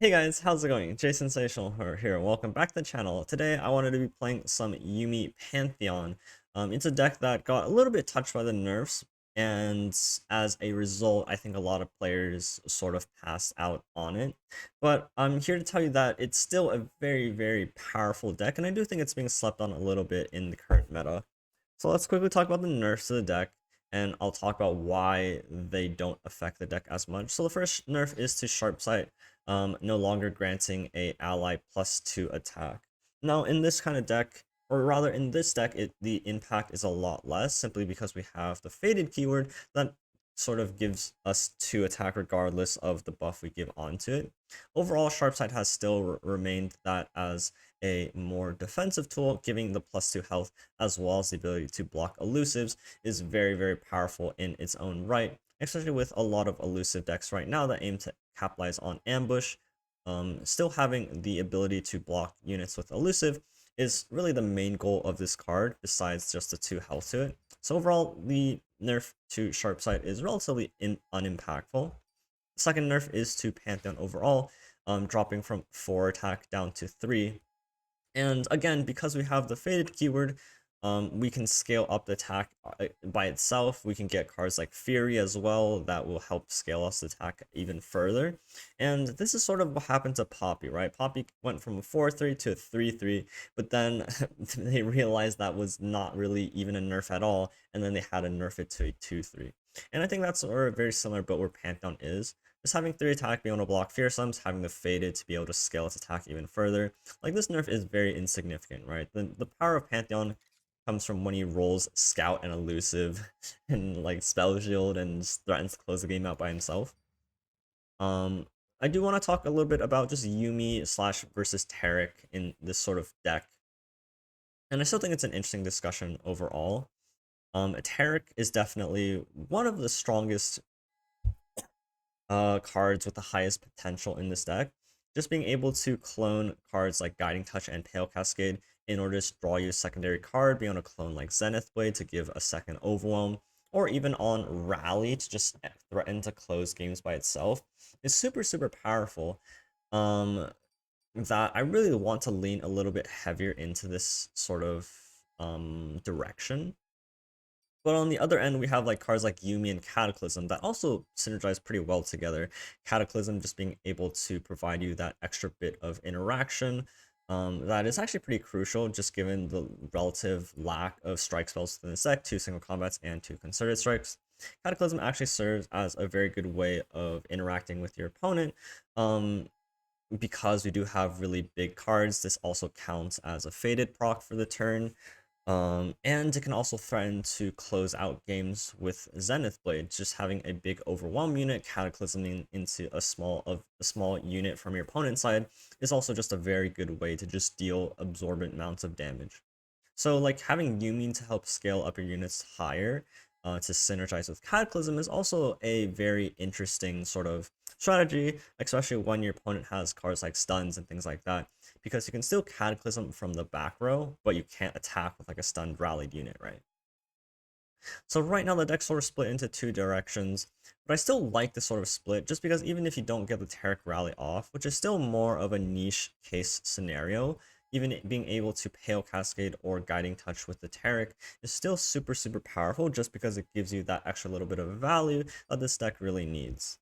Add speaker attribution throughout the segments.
Speaker 1: Hey guys, how's it going? Jay Sensational here. Welcome back to the channel. Today I wanted to be playing some Yuumi Pantheon. It's a deck that got a little bit touched by the nerfs, and as a result, I think a lot of players sort of passed out on it. But I'm here to tell you that it's still a very powerful deck, and I do think it's being slept on a little bit in the current meta. So let's quickly talk about the nerfs to the deck, and I'll talk about why they don't affect the deck as much. So the first nerf is to Sharp Sight, no longer granting a ally +2 attack. Now in this kind of deck, or rather in this deck, the impact is a lot less, simply because we have the Faded keyword that sort of gives us 2 attack regardless of the buff we give onto it. Overall, Sharp Sight has still remained that as a more defensive tool, giving the +2 health as well as the ability to block elusives is very powerful in its own right, especially with a lot of elusive decks right now that aim to capitalize on ambush. Still having the ability to block units with elusive is really the main goal of this card, besides just the 2 health to it. So overall, the nerf to Sharp Sight is relatively unimpactful. The second nerf is to Pantheon overall, dropping from 4 attack down to 3. And again, because we have the Faded keyword, we can scale up the attack by itself. We can get cards like Fury as well that will help scale us attack even further. And this is sort of what happened to Poppy, right? Poppy went from a 4-3 to a 3-3, but then they realized that was not really even a nerf at all, and then they had to nerf it to a 2-3. And I think that's sort of very similar but where Pantheon is. Just having 3 attack, being able to block fearsomes, having the Faded to be able to scale its attack even further. Like, this nerf is very insignificant, right? The power of Pantheon comes from when he rolls Scout and Elusive and like Spell Shield and just threatens to close the game out by himself. I do want to talk a little bit about just Yuumi slash versus Taric in this sort of deck. And I still think it's an interesting discussion overall. Taric is definitely one of the strongest cards with the highest potential in this deck. Just being able to clone cards like Guiding Touch and Pale Cascade in order to draw you a secondary card, being able to clone like Zenith Blade to give a second Overwhelm, or even on Rally to just threaten to close games by itself, is super powerful. That I really want to lean a little bit heavier into this sort of direction. But on the other end, we have like cards like Yuumi and Cataclysm that also synergize pretty well together. Cataclysm just being able to provide you that extra bit of interaction that is actually pretty crucial, just given the relative lack of strike spells within the deck, 2 single combats and 2 concerted strikes. Cataclysm actually serves as a very good way of interacting with your opponent. Because we do have really big cards, this also counts as a Faded proc for the turn. And it can also threaten to close out games with Zenith Blade. Just having a big Overwhelm unit cataclysming into a small unit from your opponent's side is also just a very good way to just deal absorbent amounts of damage. So like having Yuumi to help scale up your units higher to synergize with Cataclysm is also a very interesting sort of strategy, especially when your opponent has cards like stuns and things like that, because you can still Cataclysm from the back row, but you can't attack with like a stunned rallied unit, right? So right now the deck sort of split into 2 directions, but I still like this sort of split just because even if you don't get the Taric rally off, which is still more of a niche case scenario, even being able to Pale Cascade or Guiding Touch with the Taric is still super powerful, just because it gives you that extra little bit of value that this deck really needs.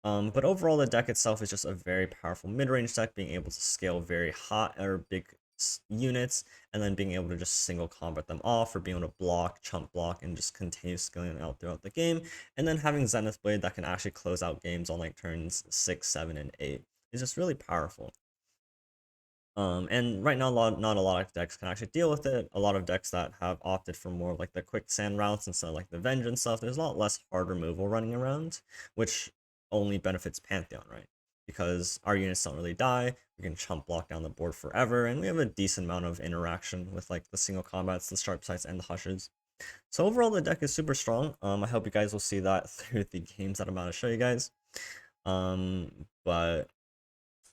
Speaker 1: But overall, the deck itself is just a very powerful mid-range deck, being able to scale very hot or big units, and then being able to just single combat them off, or being able to block, chump block, and just continue scaling out throughout the game. And then having Zenith Blade that can actually close out games on like turns 6, 7, and 8 is just really powerful. And right now, not a lot of decks can actually deal with it. A lot of decks that have opted for more like the quicksand routes instead of like the vengeance stuff, there's a lot less hard removal running around, which only benefits Pantheon, right? Because our units don't really die, we can chump block down the board forever, and we have a decent amount of interaction with like the single combats, the sharp sights, and the hushes. So overall, the deck is super strong. I hope you guys will see that through the games that I'm about to show you guys. But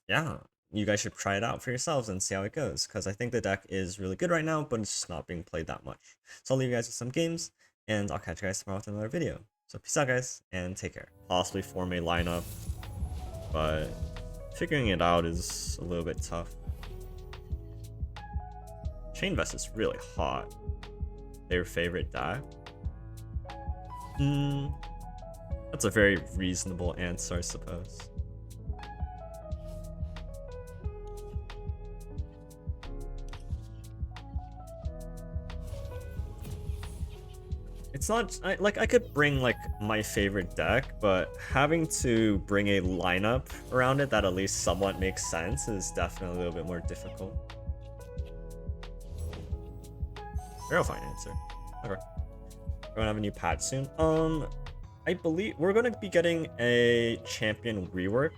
Speaker 1: yeah, you guys should try it out for yourselves and see how it goes, because I think the deck is really good right now, but it's just not being played that much. So I'll leave you guys with some games, and I'll catch you guys tomorrow with another video. So peace out, guys, and take care. Possibly form a lineup, but Figuring it out is a little bit tough. Chain Vest is really hot. Their favorite deck? That's a very reasonable answer, I suppose. It's not like I could bring like my favorite deck, but having to bring a lineup around it that at least somewhat makes sense is definitely a little bit more difficult. Very fine answer. Okay. We're gonna have a new patch soon. I believe we're gonna be getting a champion rework.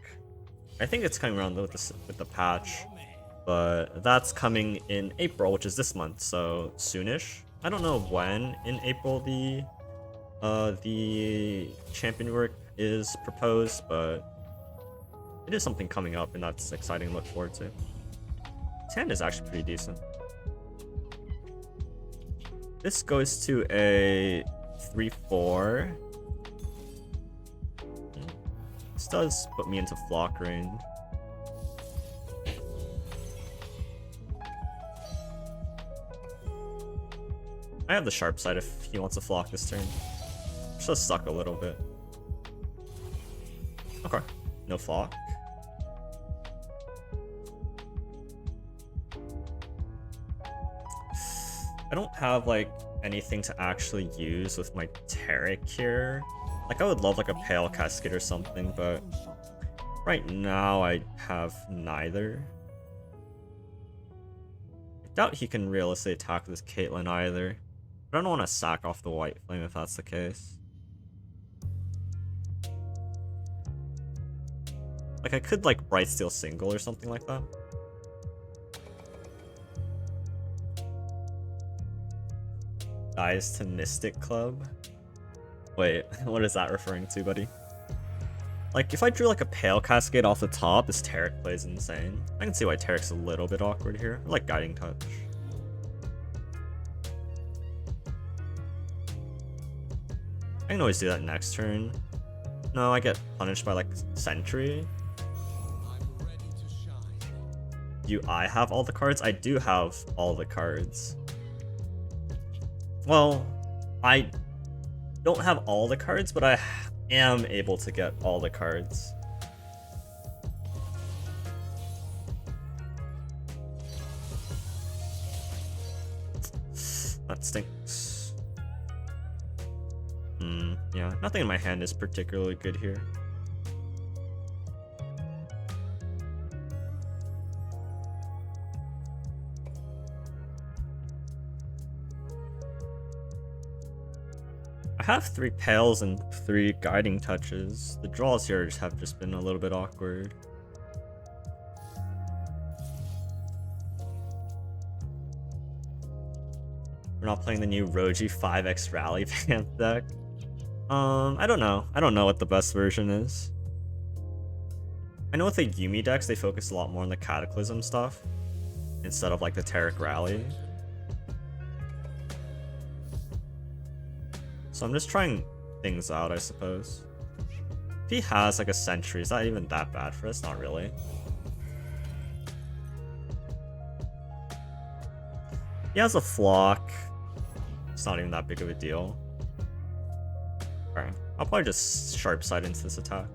Speaker 1: I think it's coming around with the patch, but that's coming in April, which is this month, so soonish. I don't know when in April the champion rework is proposed, but it is something coming up, and that's exciting to look forward to. His hand is actually pretty decent. This goes to a 3/4. This does put me into flock range. I have the sharp side if he wants to flock this turn. Just suck a little bit. Okay, no flock. I don't have like anything to actually use with my Taric here. Like I would love like a Pale Cascade or something, but right now I have neither. I doubt he can realistically attack this Caitlyn either. I don't want to sack off the White Flame if that's the case. Like I could like Brightsteel single or something like that. Dies to Mystic Club? Wait, what is that referring to, buddy? Like, if I drew like a Pale Cascade off the top, this Taric plays insane. I can see why Taric's a little bit awkward here. I like Guiding Touch. I can always do that next turn. No, I get punished by like Sentry. Do I have all the cards? I do have all the cards. Well, I don't have all the cards, but I am able to get all the cards. That stinks. Yeah, nothing in my hand is particularly good here. I have 3 Pales and 3 Guiding Touches. The draws here have just been a little bit awkward. We're not playing the new Roji 5x Rally Vamp deck. I don't know. I don't know what the best version is. I know with the Yuumi decks, they focus a lot more on the Cataclysm stuff instead of like the Taric Rally. So I'm just trying things out, I suppose. If he has like a Sentry, is that even that bad for us? Not really. He has a Flock. It's not even that big of a deal. Alright, I'll probably just Sharp Side into this attack.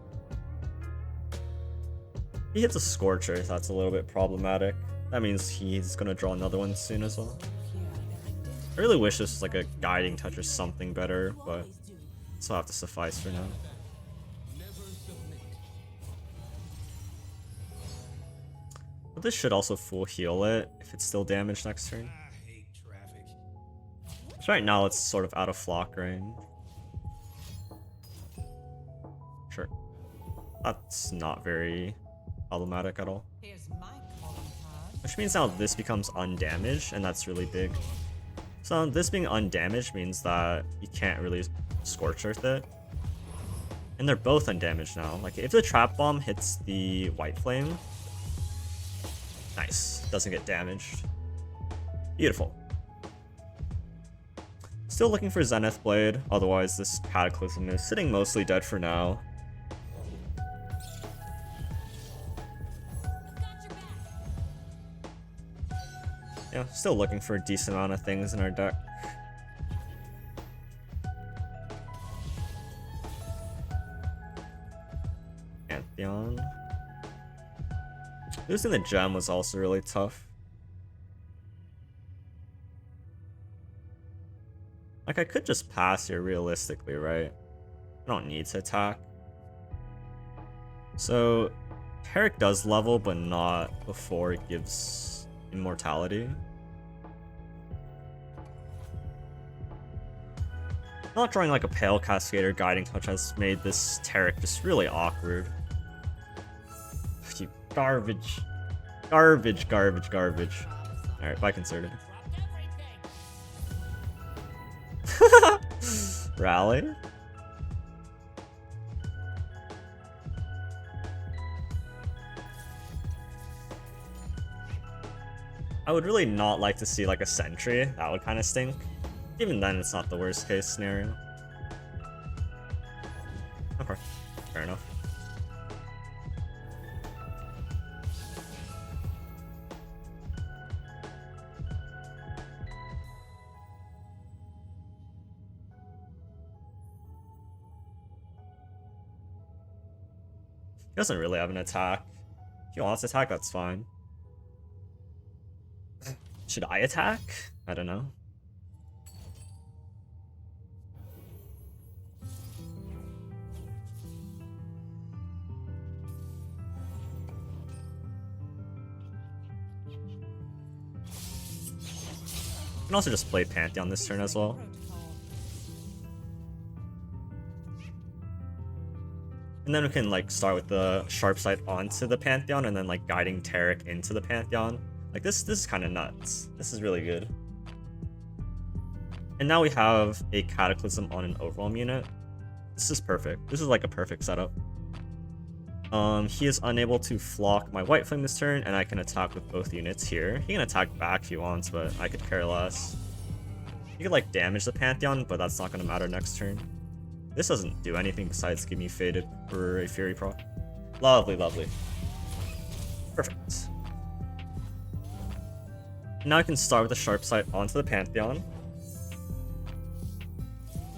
Speaker 1: He hits a Scorcher, that's a little bit problematic. That means he's gonna draw another one soon as well. I really wish this was like a Guiding Touch or something better, but this will have to suffice for now. But this should also full heal it if it's still damaged next turn. So right now it's sort of out of flock range. Sure. That's not very problematic at all. Which means now this becomes undamaged, and that's really big. So this being undamaged means that you can't really Scorch Earth it. And they're both undamaged now. Like if the Trap Bomb hits the White Flame, nice, doesn't get damaged. Beautiful. Still looking for Zenith Blade, otherwise this Cataclysm is sitting mostly dead for now. Yeah, still looking for a decent amount of things in our deck. Pantheon. Losing the gem was also really tough. Like, I could just pass here realistically, right? I don't need to attack. So, Taric does level, but not before it gives immortality. Not drawing like a Pale Cascader Guiding Touch has made this Taric just really awkward. You garbage. Garbage, garbage, garbage. Alright, bye Concerted. Rally? I would really not like to see like a sentry. That would kind of stink. Even then, it's not the worst case scenario. Okay, fair enough. He doesn't really have an attack. If he wants to attack, that's fine. Should I attack? I don't know. I can also just play Pantheon this turn as well. And then we can like start with the sharp sight onto the Pantheon and then like guiding Taric into the Pantheon. Like this is kind of nuts. This is really good. And now we have a Cataclysm on an Overwhelm unit. This is perfect. This is like a perfect setup. He is unable to flock my White Flame this turn, and I can attack with both units here. He can attack back if he wants, but I could care less. He could like damage the Pantheon, but that's not going to matter next turn. This doesn't do anything besides give me Faded for a Fury proc. Lovely, lovely. Perfect. Now I can start with the Sharp Sight onto the Pantheon.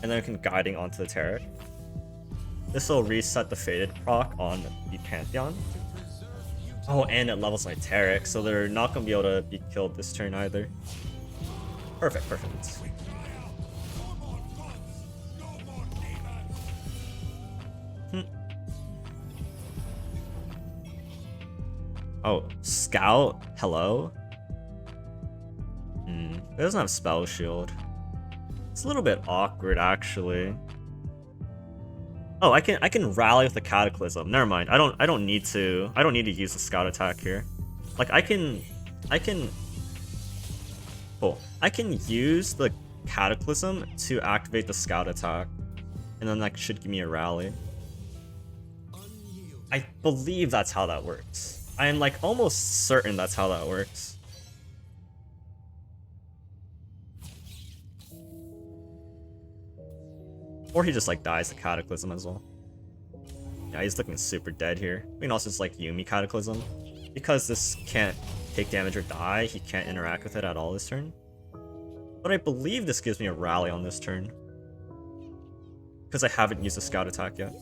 Speaker 1: And then I can Guiding onto the Taric. This will reset the Faded proc on the Pantheon. Oh, and it levels my Taric, so they're not going to be able to be killed this turn either. Perfect, perfect. Oh, Scout? Hello? It doesn't have Spell Shield. It's a little bit awkward, actually. Oh, I can rally with the Cataclysm. Never mind. I don't need to use the Scout attack here. Like cool. I can use the Cataclysm to activate the Scout attack, and then that should give me a rally. I believe that's how that works. I am like almost certain that's how that works. Or he just like dies the Cataclysm as well. Yeah, he's looking super dead here. We can also just like Yuumi Cataclysm. Because this can't take damage or die, he can't interact with it at all this turn. But I believe this gives me a rally on this turn. Because I haven't used a Scout attack yet.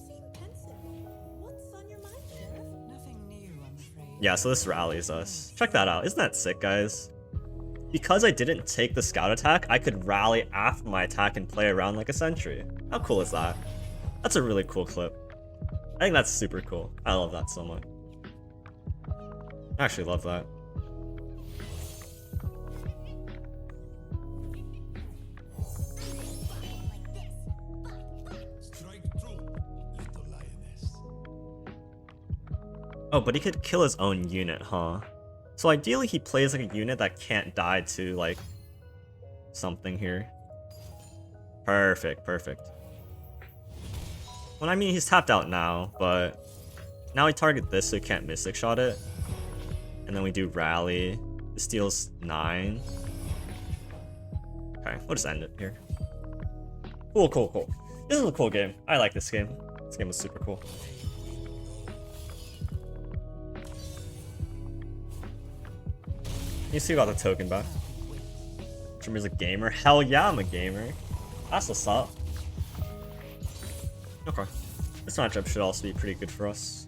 Speaker 1: Yeah, so this rallies us. Check that out. Isn't that sick, guys? Because I didn't take the Scout attack, I could rally after my attack and play around like a sentry. How cool is that? That's a really cool clip. I think that's super cool. I love that so much. I actually love that. Oh, but he could kill his own unit, huh? So ideally he plays like a unit that can't die to like something here. Perfect, perfect. Well, I mean, he's tapped out now, but now we target this so he can't Mystic Shot it. And then we do Rally. This deals 9. Okay, we'll just end it here. Cool, cool, cool. This is a cool game. I like this game. This game was super cool. You see, got the token back. Trimmer's a gamer. Hell yeah, I'm a gamer. That's what's up. Okay. This matchup should also be pretty good for us.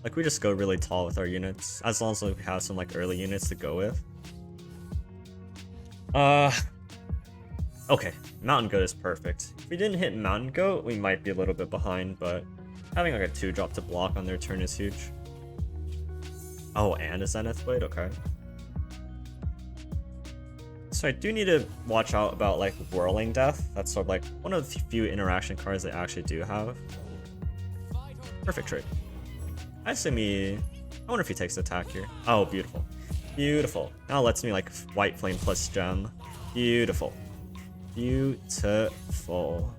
Speaker 1: Like, we just go really tall with our units, as long as we have some, like, early units to go with. Okay. Mountain Goat is perfect. If we didn't hit Mountain Goat, we might be a little bit behind, but having, like, a 2-drop to block on their turn is huge. Oh, and a Zenith Blade? Okay. So I do need to watch out about, like, Whirling Death. That's sort of, like, one of the few interaction cards they actually do have. Perfect trade. I assume I wonder if he takes the attack here. Oh, beautiful. Beautiful. Now it lets me, like, White Flame plus Gem. Beautiful. Beautiful.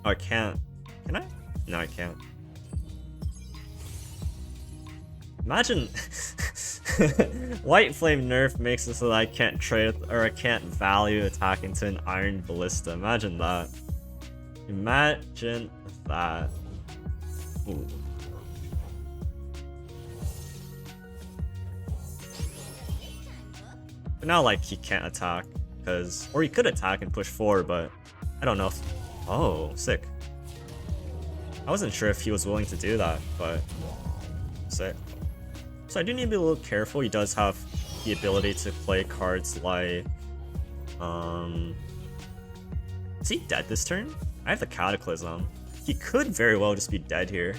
Speaker 1: Oh, I can't. Can I? No, I can't. Imagine White Flame nerf makes it so that I can't trade or I can't value attack into an Iron Ballista. Imagine that. Imagine that. Ooh. But now, like, he can't attack because, or he could attack and push forward, but I don't know if. Oh, sick. I wasn't sure if he was willing to do that, but sick. So I do need to be a little careful. He does have the ability to play cards like, is he dead this turn? I have the Cataclysm. He could very well just be dead here.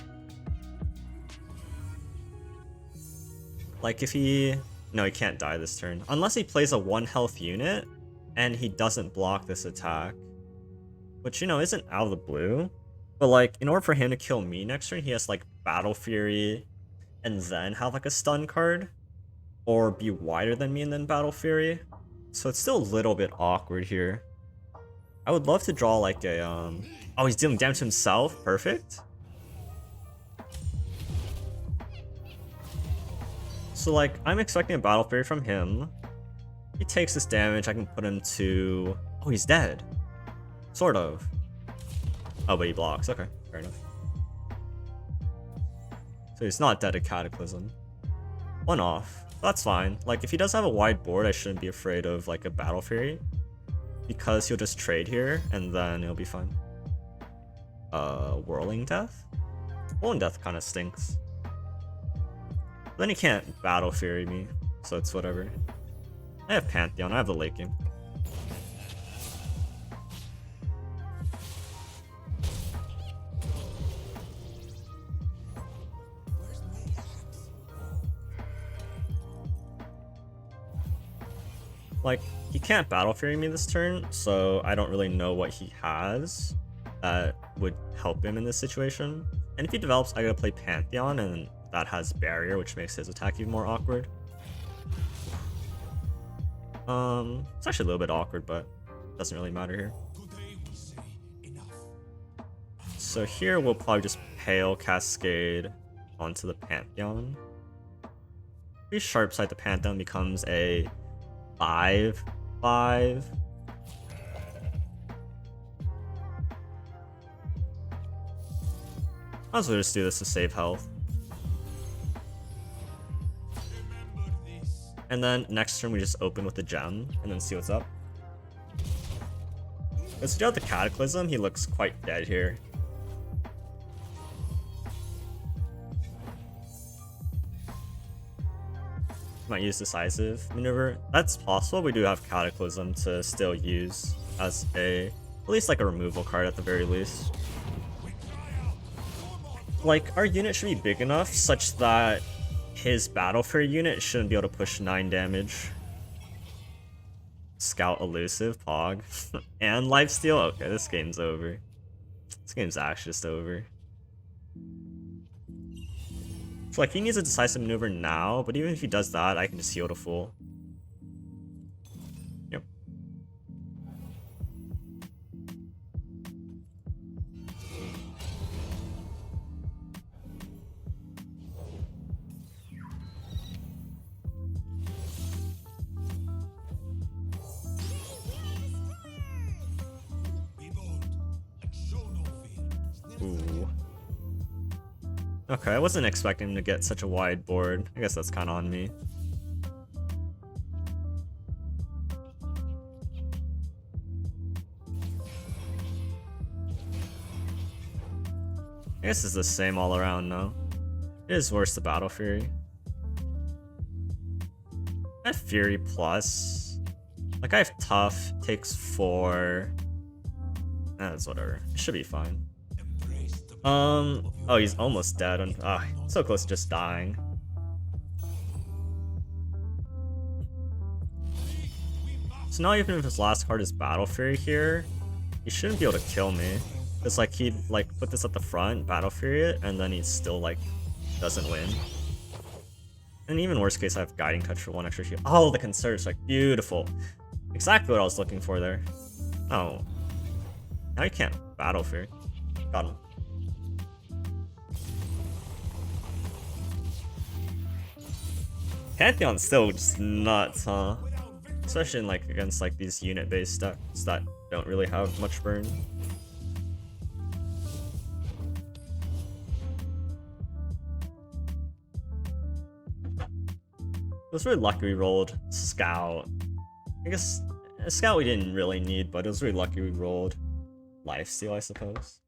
Speaker 1: Like if he, no, he can't die this turn. Unless he plays a 1 health unit and he doesn't block this attack. Which, you know, isn't out of the blue. But like, in order for him to kill me next turn, he has like Battle Fury and then have like a stun card, or be wider than me and then Battle Fury. So it's still a little bit awkward here. I would love to draw like a oh, he's dealing damage to himself. Perfect. So like, I'm expecting a Battle Fury from him. He takes this damage. I can put him to, oh, he's dead. Sort of. Oh, but he blocks. Okay, fair enough. So he's not dead to Cataclysm. 1 off. That's fine. Like, if he does have a wide board, I shouldn't be afraid of, like, a Battle Fury. Because he'll just trade here, and then it'll be fine. Whirling Death? Whirling Death kind of stinks. Then he can't Battle Fury me, so it's whatever. I have Pantheon. I have the late game. Like, he can't Battle Fury me this turn, so I don't really know what he has that would help him in this situation. And if he develops, I gotta play Pantheon, and that has Barrier, which makes his attack even more awkward. It's actually a little bit awkward, but doesn't really matter here. So here we'll probably just Pale Cascade onto the Pantheon. If we sharp side the Pantheon, becomes a 5/5. Might as well just do this to save health. And then next turn we just open with the gem and then see what's up. Let's do out the Cataclysm. He looks quite dead here. Might use Decisive Maneuver. That's possible. We do have Cataclysm to still use as at least like a removal card at the very least. Like, our unit should be big enough such that his Battle Fury unit shouldn't be able to push 9 damage. Scout Elusive, Pog. And Lifesteal? Okay, this game's over. This game's actually just over. So like, he needs a Decisive Maneuver now, but even if he does that, I can just heal to full. Yep. Ooh. Okay, I wasn't expecting him to get such a wide board. I guess that's kind of on me. I guess it's the same all around, no? It is worse the Battle Fury. I have Fury Plus. Like, I have Tough, takes 4. That's whatever. It should be fine. Oh, he's almost dead. So close to just dying. So now even if his last card is Battle Fury here, he shouldn't be able to kill me. It's like he'd like put this at the front, Battle Fury it, and then he still like doesn't win. And even worst case, I have Guiding Touch for 1 extra shield. Oh, the Conserve Strike, beautiful. Exactly what I was looking for there. Oh, now you can't Battle Fury. Got him. Pantheon's still just nuts, huh? Especially in like against like these unit-based decks that don't really have much burn. It was really lucky we rolled Scout. I guess a Scout we didn't really need, but it was really lucky we rolled Lifesteal, I suppose.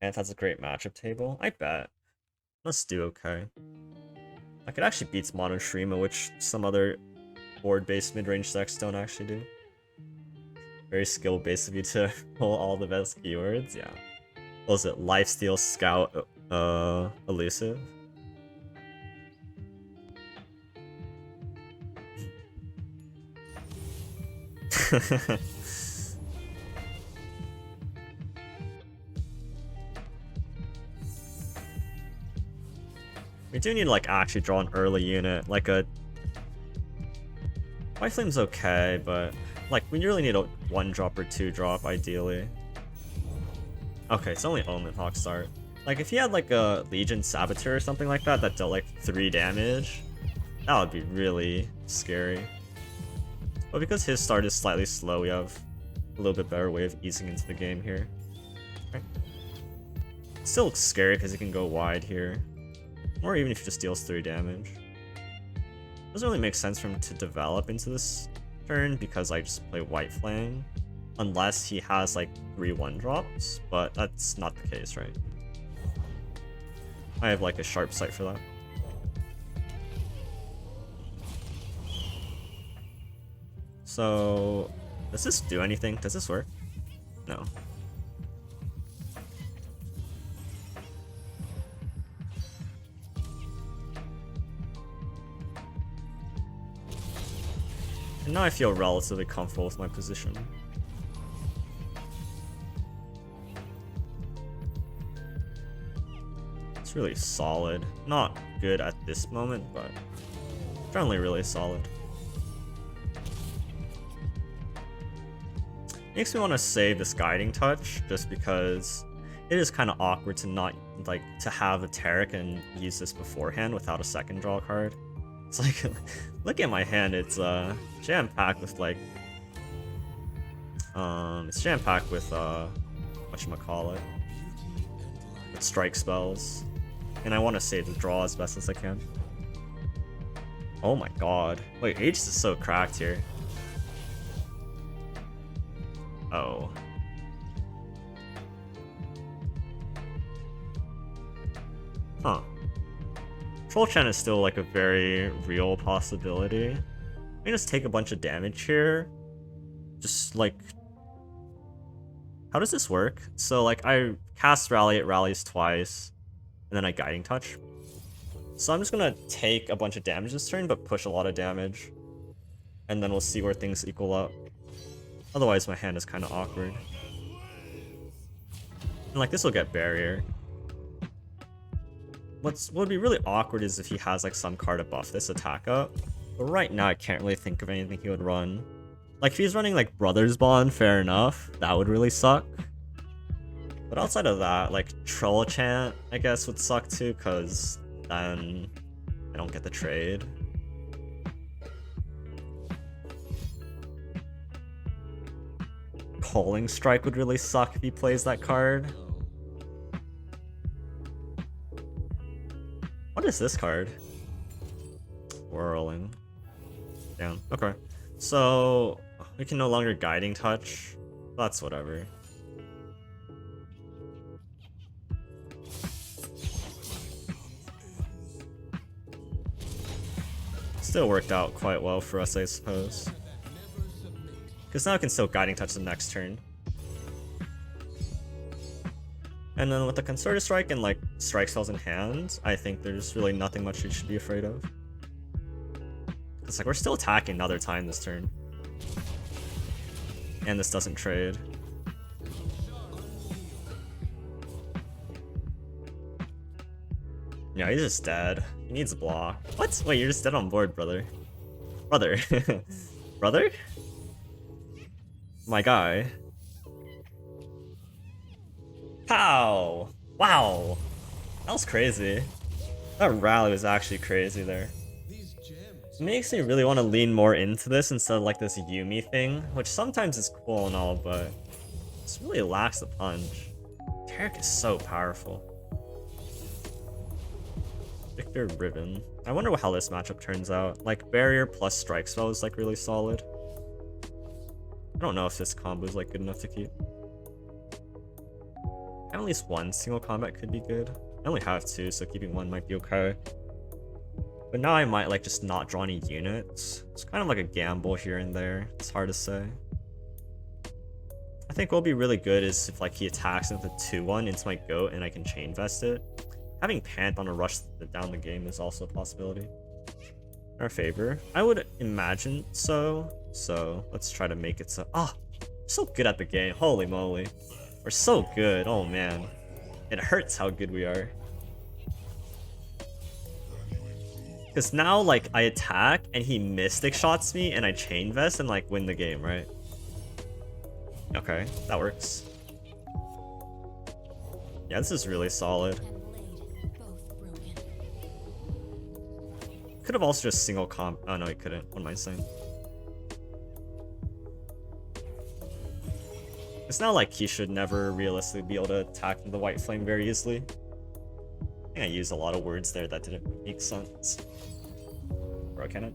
Speaker 1: And that's a great matchup table. I bet. Let's do okay. Like, it actually beats Mono Shrima, which some other board-based mid-range decks don't actually do. Very skill-based of you to pull all the best keywords, yeah. What was it? Lifesteal, Scout, Elusive? We do need to like actually draw an early unit, like a White Flame's okay, but like we really need a 1-drop or 2-drop ideally. Okay, it's only Omen Hawk start. Like if he had like a Legion Saboteur or something like that that dealt like 3 damage, that would be really scary. But because his start is slightly slow, we have a little bit better way of easing into the game here. Right. Still looks scary because he can go wide here. Or even if he just deals 3 damage. Doesn't really make sense for him to develop into this turn because I just play White Flame. Unless he has like 3 1-drops, but that's not the case, right? I have like a sharp sight for that. So, does this do anything? Does this work? No. And now I feel relatively comfortable with my position. It's really solid. Not good at this moment, but generally really solid. Makes me want to save this Guiding Touch just because it is kind of awkward to not like to have a Taric and use this beforehand without a second draw card. It's like, look at my hand, it's jam-packed with like it's jam-packed with whatchamacallit, with strike spells, and I want to save the draw as best as I can. Oh my god, wait, Aegis is so cracked here. Oh. Huh. Troll Chen is still like a very real possibility. Let me just take a bunch of damage here. Just like... How does this work? So like I cast Rally, it rallies twice, and then I Guiding Touch. So I'm just gonna take a bunch of damage this turn, but push a lot of damage. And then we'll see where things equal up. Otherwise my hand is kind of awkward. And like this will get barrier. What would be really awkward is if he has like some card to buff this attack up. But right now I can't really think of anything he would run. Like if he's running like Brothers Bond, fair enough. That would really suck. But outside of that, like Troll Chant I guess would suck too, cause then I don't get the trade. Calling Strike would really suck if he plays that card. is this card? Whirling. Damn, okay. So, we can no longer Guiding Touch. That's whatever. Still worked out quite well for us, I suppose. Because now I can still Guiding Touch the next turn. And then with the Concerted Strike and like strike spells in hand, I think there's really nothing much you should be afraid of. It's like we're still attacking another time this turn. And this doesn't trade. Yeah, he's just dead. He needs a block. What? Wait, you're just dead on board, brother. Brother. Brother? My guy. Pow! Wow! That was crazy. That rally was actually crazy there. It makes me really want to lean more into this instead of like this Yuumi thing, which sometimes is cool and all, but this really lacks the punch. Taric is so powerful. Viktor, Riven. I wonder how this matchup turns out. Like, barrier plus strike spell is like really solid. I don't know if this combo is like good enough to keep. At least one single combat could be good. I only have two, so keeping one might be okay. But now I might like just not draw any units. It's kind of like a gamble here and there. It's hard to say. I think what'll be really good is if like he attacks with a 2-1 into my goat and I can chain vest it. Having Pantheon to rush down the game is also a possibility. In our favor. I would imagine so. So let's try to make it so. Ah, oh, so good at the game. Holy moly. We're so good. Oh man. It hurts how good we are. Because now like I attack and he mystic shots me and I chain vest and like win the game, right? Okay, that works. Yeah, this is really solid. Could have also just single comp. Oh no, he couldn't. What am I saying? It's not like he should never realistically be able to attack the white flame very easily. I think I used a lot of words there that didn't make sense. Bro, can it?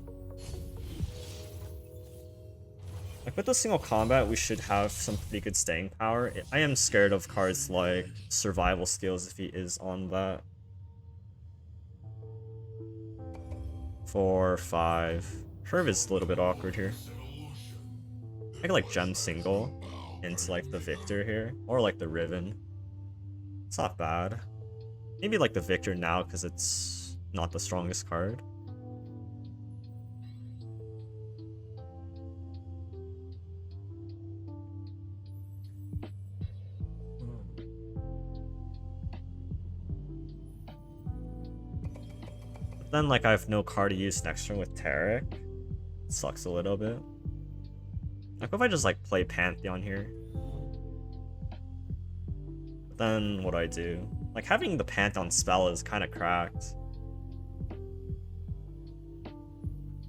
Speaker 1: Like with the single combat, we should have some pretty good staying power. I am scared of cards like survival skills if he is on that. 4, 5. Curve is a little bit awkward here. I could like gem single into like the Viktor here, or like the Riven. It's not bad. Maybe like the Viktor now because it's not the strongest card. But then like I have no card to use next turn with Taric. It sucks a little bit. Like what if I just like play Pantheon here? But then what do I do? Like having the Pantheon spell is kind of cracked.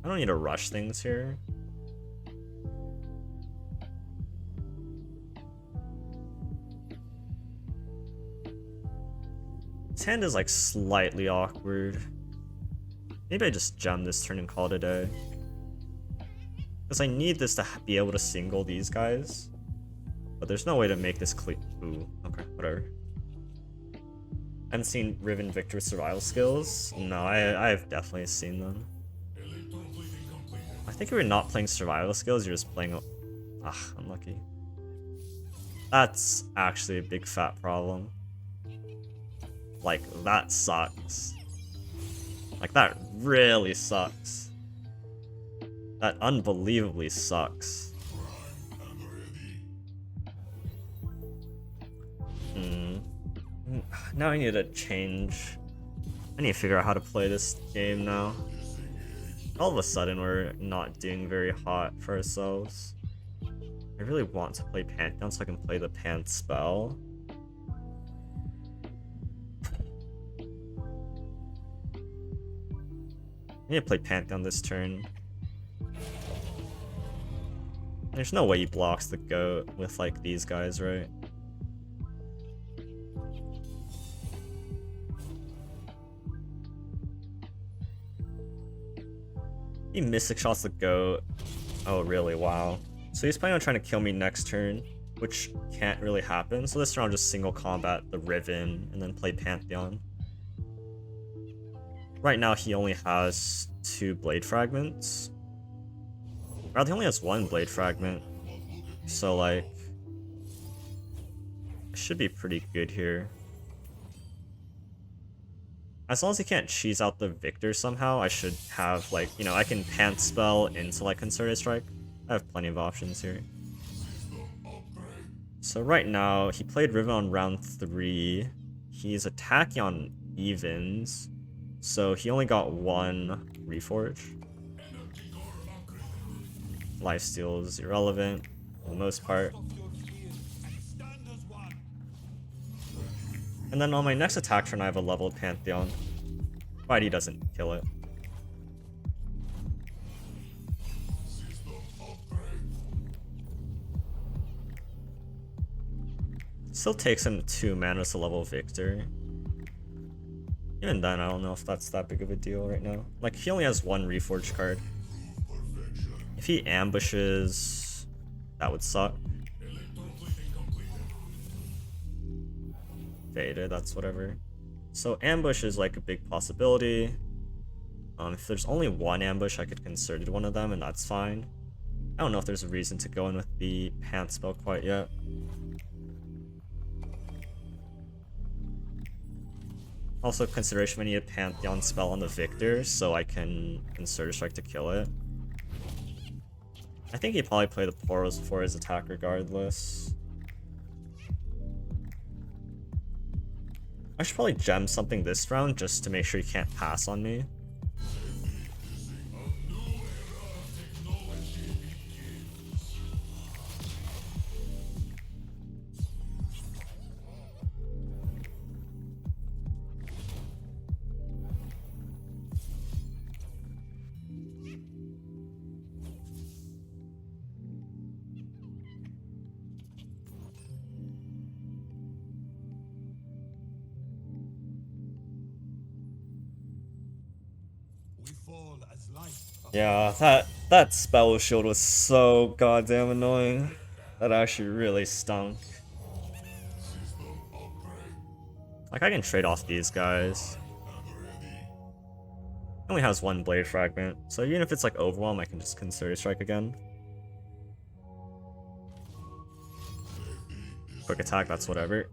Speaker 1: I don't need to rush things here. This hand is like slightly awkward. Maybe I just gem this turn and call it a day. Because I need this to be able to single these guys. But there's no way to make this clear. Ooh, okay, whatever. I haven't seen Riven Viktor survival skills. No, I've definitely seen them. I think if you're not playing survival skills, you're just playing... Ah, unlucky. That's actually a big fat problem. Like, that sucks. Like, that really sucks. That unbelievably sucks. Now I need to change. I need to figure out how to play this game now. All of a sudden we're not doing very hot for ourselves. I really want to play Pantheon so I can play the Panth spell. I need to play Pantheon this turn. There's no way he blocks the goat with like these guys, right? He Mystic Shots the goat. Oh, really? Wow. So he's planning on trying to kill me next turn, which can't really happen. So this turn I'll just single combat the Riven and then play Pantheon. Right now he only has 2 Blade Fragments. Rather, he only has 1 Blade Fragment. So like, it should be pretty good here. As long as he can't cheese out the Viktor somehow, I should have, like, you know, I can Pant Spell into, like, Concerted Strike. I have plenty of options here. So right now, he played Riven on round 3. He's attacking on evens. So he only got 1 Reforge. Lifesteal is irrelevant for the most part. And then on my next attack turn, I have a leveled Pantheon. But he doesn't kill it. Still takes him 2 mana to level Viktor. Even then, I don't know if that's that big of a deal right now. Like, he only has 1 Reforged card. If he ambushes, that would suck. Faded, that's whatever. So ambush is like a big possibility. If there's only 1 ambush, I could concerted one of them, and that's fine. I don't know if there's a reason to go in with the Pant spell quite yet. Also, consideration, we need a Pantheon spell on the Viktor, so I can Concerted Strike to kill it. I think he'd probably play the Poros before his attack regardless. I should probably gem something this round just to make sure he can't pass on me. Yeah, that spell shield was so goddamn annoying. That actually really stunk. Like, I can trade off these guys. He only has 1 Blade Fragment, so even if it's like Overwhelm, I can just Concerted Strike again. Quick attack, that's whatever.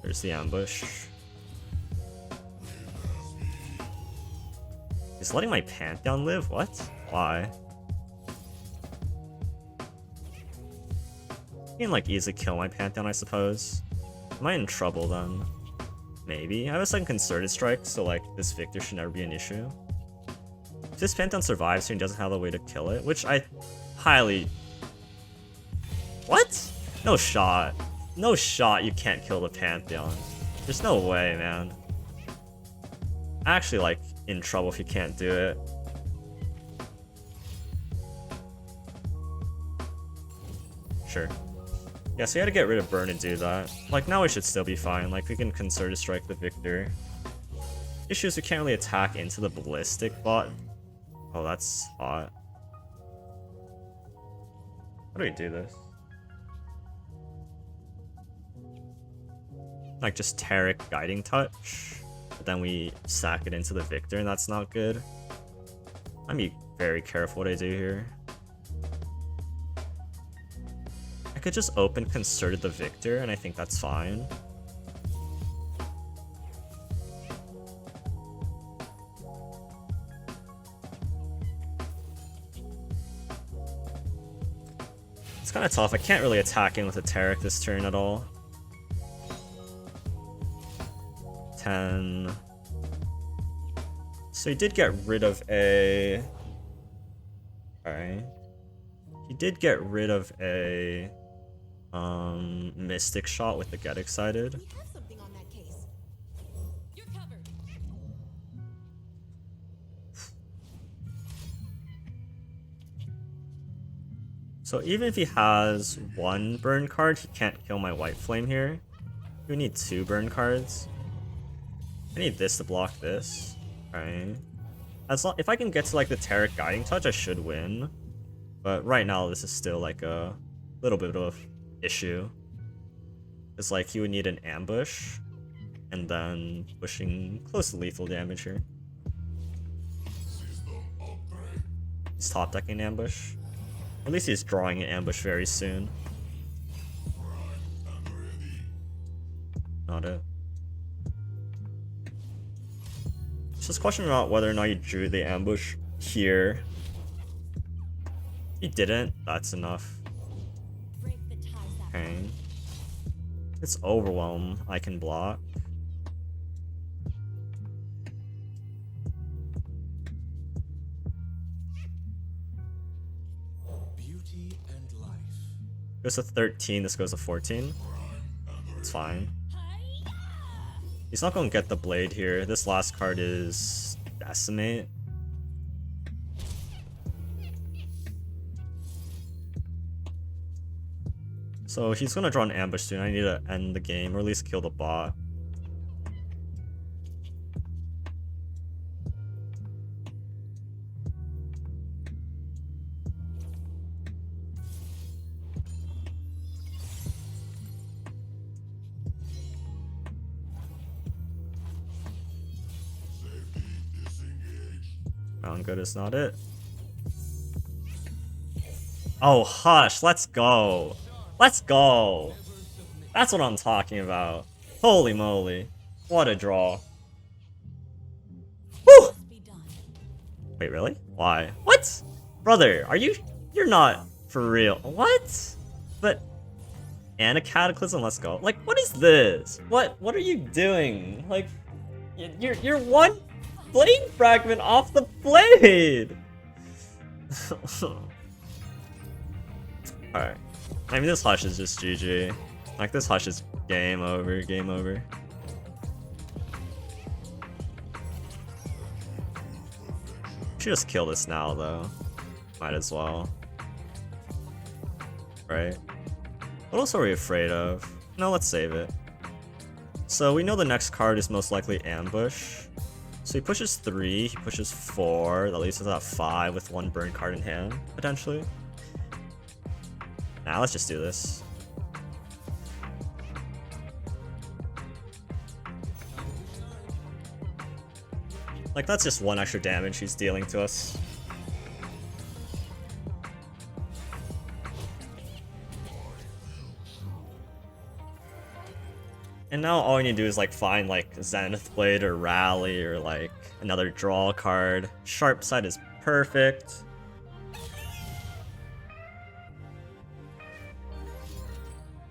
Speaker 1: There's the ambush. He's letting my Pantheon live? What? Why? He can like easily kill my Pantheon, I suppose. Am I in trouble then? Maybe. I have a second Concerted Strike, so like this Viktor should never be an issue. If this Pantheon survives here and doesn't have a way to kill it, which I highly... What? No shot. No shot you can't kill the Pantheon. There's no way, man. Actually, like, in trouble if you can't do it. Sure. Yeah, so you had to get rid of burn to do that. Like, now we should still be fine. Like, we can Concerted Strike the Viktor. Issue is we can't really attack into the Ballistic bot. Oh, that's hot. How do we do this? Like, just Taric Guiding Touch. But then we sack it into the Viktor, and that's not good. I'm be very careful what I do here. I could just open Concerted the Viktor, and I think that's fine. It's kind of tough. I can't really attack in with a Taric this turn at all. 10. So he did get rid of a... Alright. He did get rid of a... Mystic Shot with the Get Excited.
Speaker 2: We have something on that case. You're covered.
Speaker 1: So even if he has 1 burn card, he can't kill my White Flame here. We need 2 burn cards. I need this to block this. Alright. As long, if I can get to like the Taric Guiding Touch, I should win. But right now, this is still like a little bit of issue. It's like he would need an ambush, and then pushing close to lethal damage here. He's top decking ambush. At least he's drawing an ambush very soon. Not it. It's just a question about whether or not you drew the ambush here. He didn't. That's enough. Okay. It's Overwhelm I can block.
Speaker 3: Beauty and life.
Speaker 1: Goes to 13, this goes to 14. It's fine. He's not gonna get the blade here. This last card is Decimate. So he's gonna draw an ambush soon. I need to end the game, or at least kill the bot. Round good is not it. Oh, hush, let's go. Let's go. That's what I'm talking about. Holy moly. What a draw. Woo! Wait, really? Why? What? Brother, you're not for real. What? But, and a Cataclysm, let's go. Like, what is this? What are you doing? Like, you're one blade fragment off the blade. Alright. I mean, this Hush is just GG. Like, this Hush is game over, game over. Should just kill this now, though. Might as well. Right? What else are we afraid of? No, let's save it. So, we know the next card is most likely Ambush. So he pushes 3, he pushes 4, that leaves us at 5 with 1 burn card in hand, potentially. Now let's just do this. Like, that's just 1 extra damage he's dealing to us. And now all we need to do is like find like Zenith Blade or Rally or like another draw card. Sharp side is perfect.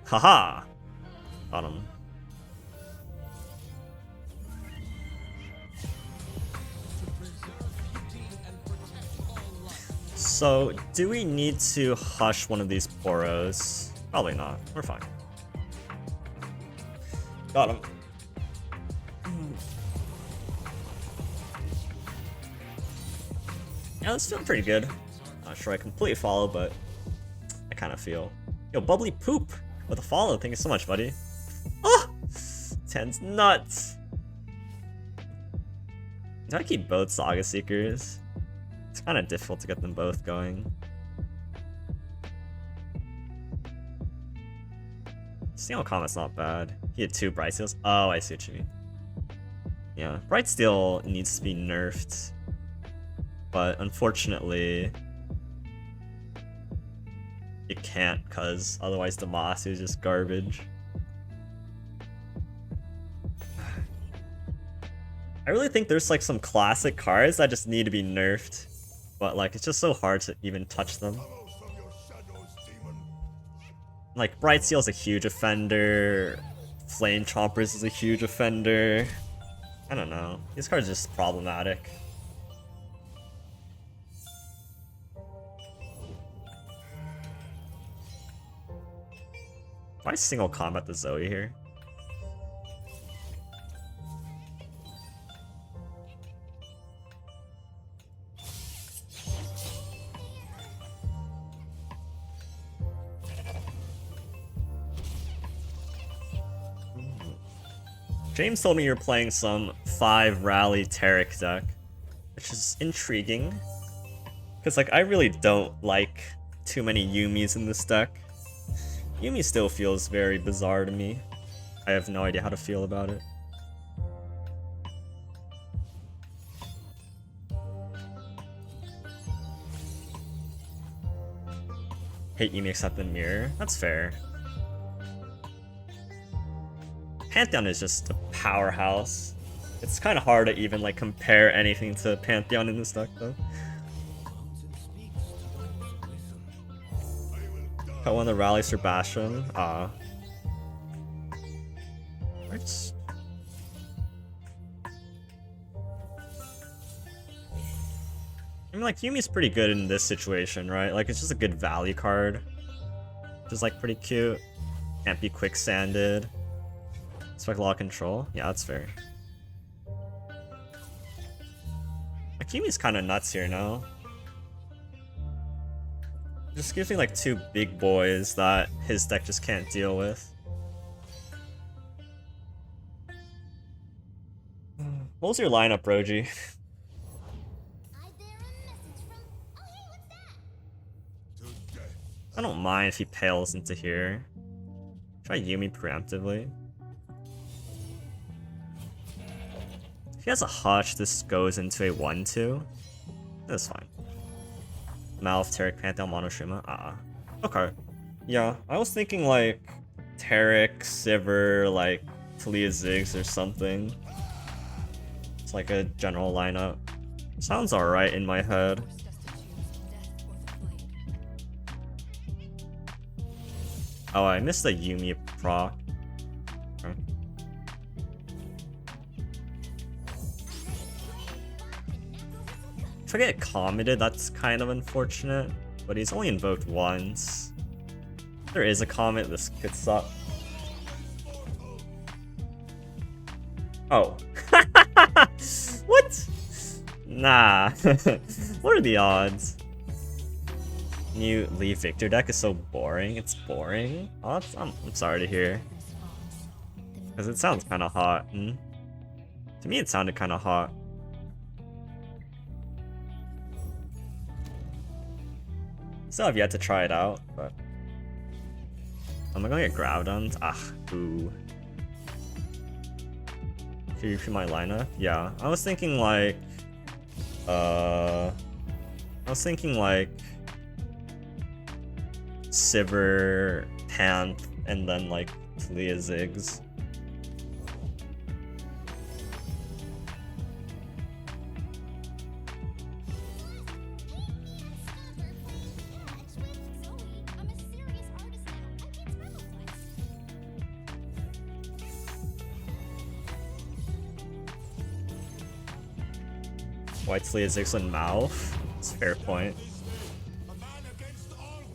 Speaker 1: Haha! Got him. So, do we need to hush one of these Poros? Probably not. We're fine. Got him. Yeah, this feels pretty good. Not sure I completely follow, but I kind of feel. Yo, Bubbly Poop with a follow. Thank you so much, buddy. Oh! 10's nuts. Do I keep both Saga Seekers? It's kind of difficult to get them both going. Steel Comet's not bad. He had 2 Bright Steels. Oh, I see what you mean. Yeah, Bright Steel needs to be nerfed. But unfortunately, it can't, because otherwise Demacia is just garbage. I really think there's like some classic cards that just need to be nerfed. But like, it's just so hard to even touch them. Like, Bright Steel is a huge offender. Flame Chompers is a huge offender. I don't know. These cards are just problematic. Why single combat the Zoe here? James told me you're playing some 5 rally Taric deck, which is intriguing. Because, like, I really don't like too many Yuumis in this deck. Yuumi still feels very bizarre to me. I have no idea how to feel about it. Hate Yuumi except the mirror. That's fair. Pantheon is just a powerhouse. It's kind of hard to even like compare anything to Pantheon in this deck though. Got one of the rallies for Bastion. I mean, like, Yuumi's pretty good in this situation, right? Like, it's just a good value card. Just, like, pretty cute. Can't be quicksanded. Expect a lot of control. Yeah, that's fair. Like, Yuumi's kind of nuts here now. Just gives me, like, 2 big boys that his deck just can't deal with. What was your lineup, Roji? I don't mind if he pales into here. Try Yuumi preemptively. If he has a Hush, this goes into a 1-2. That's fine. Mouth, Taric, Pantheon, Monoshima. Okay. Yeah, I was thinking like Taric, Sivir, like Talia Ziggs or something. It's like a general lineup. Sounds alright in my head. Oh, I missed the Yuumi proc. Okay. If I get commented, that's kind of unfortunate, but he's only invoked once. If there is a comment, this could suck. Oh. What? Nah. What are the odds? New Leave Viktor deck is so boring. It's boring. Oh, I'm sorry to hear. Because it sounds kind of hot. To me, it sounded kind of hot. Still have yet to try it out, but... Am I gonna get Groudons? Boo. Can you repeat my lineup? Yeah, I was thinking like... Sivir, Panth, and then like Talia Ziggs. Why Talia Ziggs and Mouth? That's a fair point.